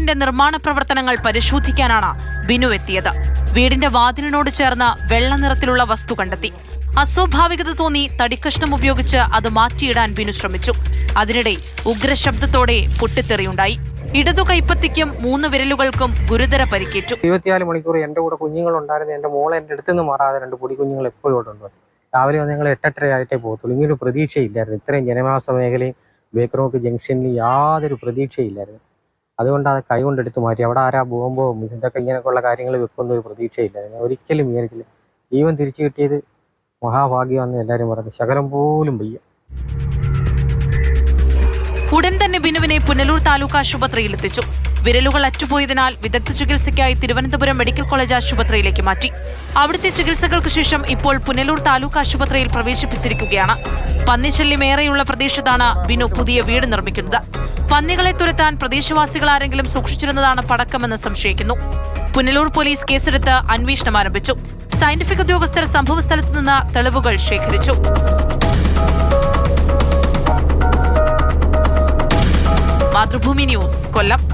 വീടിന്റെ നിർമ്മാണ പ്രവർത്തനങ്ങൾ പരിശോധിക്കാനാണ് ബിനു എത്തിയത്. വീടിന്റെ വാതിലിനോട് ചേർന്ന് വെള്ള നിറത്തിലുള്ള വസ്തു കണ്ടെത്തി. അസ്വാഭാവികത തോന്നി തടിക്കഷ്ണം ഉപയോഗിച്ച് അത് മാറ്റിയിടാൻ ബിനു ശ്രമിച്ചു. അതിനിടെ ഉഗ്രശബ്ദത്തോടെ പൊട്ടിത്തെറിയുണ്ടായി. ഇടതു കൈപ്പത്തിക്കും 3 വിരലുകൾക്കും ഗുരുതര പരിക്കേറ്റു. 24 മണിക്കൂർ എന്റെ കൂടെ കുഞ്ഞുങ്ങളുണ്ടായിരുന്നു. എന്റെ മോളെ എന്റെ അടുത്ത് നിന്ന് മാറാതെ 2 പൊടി കുഞ്ഞുങ്ങൾ എപ്പോഴും ഇവിടെ ഉണ്ട്. രാവിലെ വന്ന് ഞങ്ങൾ 8:30 ആയിട്ടേ പോകത്തുള്ളൂ. ഇങ്ങനൊരു പ്രതീക്ഷയില്ലായിരുന്നു. ഇത്രയും ജനവാസ മേഖലയും ബേക്കറോക്ക് ജംഗ്ഷനിൽ യാതൊരു പ്രതീക്ഷയില്ലായിരുന്നു. അതുകൊണ്ട് അത് കൈകൊണ്ടെടുത്ത് മാറ്റി. അവിടെ ആരാ ബോംബോ ഇതൊക്കെ ഇങ്ങനെയൊക്കെയുള്ള കാര്യങ്ങൾ വെക്കുന്ന ഒരു പ്രതീക്ഷയില്ലായിരുന്നു. ഒരിക്കലും വിചാരിച്ചില്ല. ജീവൻ തിരിച്ചു കിട്ടിയത് മഹാഭാഗ്യമാണെന്ന് എല്ലാവരും പറഞ്ഞു. ശകലം പോലും വയ്യ. ഉടൻ തന്നെ ബിനുവിനെ പുനലൂർ താലൂക്ക് ആശുപത്രിയിൽ എത്തിച്ചു. വിരലുകൾ അറ്റുപോയതിനാൽ വിദഗ്ധ ചികിത്സയ്ക്കായി തിരുവനന്തപുരം മെഡിക്കൽ കോളേജ് ആശുപത്രിയിലേക്ക് മാറ്റി. അവിടുത്തെ ചികിത്സകൾക്ക് ശേഷം ഇപ്പോൾ പുനലൂർ താലൂക്ക് ആശുപത്രിയിൽ പ്രവേശിപ്പിച്ചിരിക്കുകയാണ്. പന്നിശല്യമേറെയുള്ള പ്രദേശത്താണ് ബിനു പുതിയ വീട് നിർമ്മിക്കുന്നത്. പന്നികളെ തുരത്താൻ പ്രദേശവാസികൾ ആരെങ്കിലും സൂക്ഷിച്ചിരുന്നതാണ് പടക്കമെന്ന് സംശയിക്കുന്നു. പുനലൂർ പോലീസ് കേസെടുത്ത് അന്വേഷണം ആരംഭിച്ചു. സയന്റിഫിക് ഉദ്യോഗസ്ഥർ സംഭവസ്ഥലത്ത് നിന്ന് തെളിവുകൾ ശേഖരിച്ചു. മാതൃഭൂമി ന്യൂസ്, കൊല്ലം.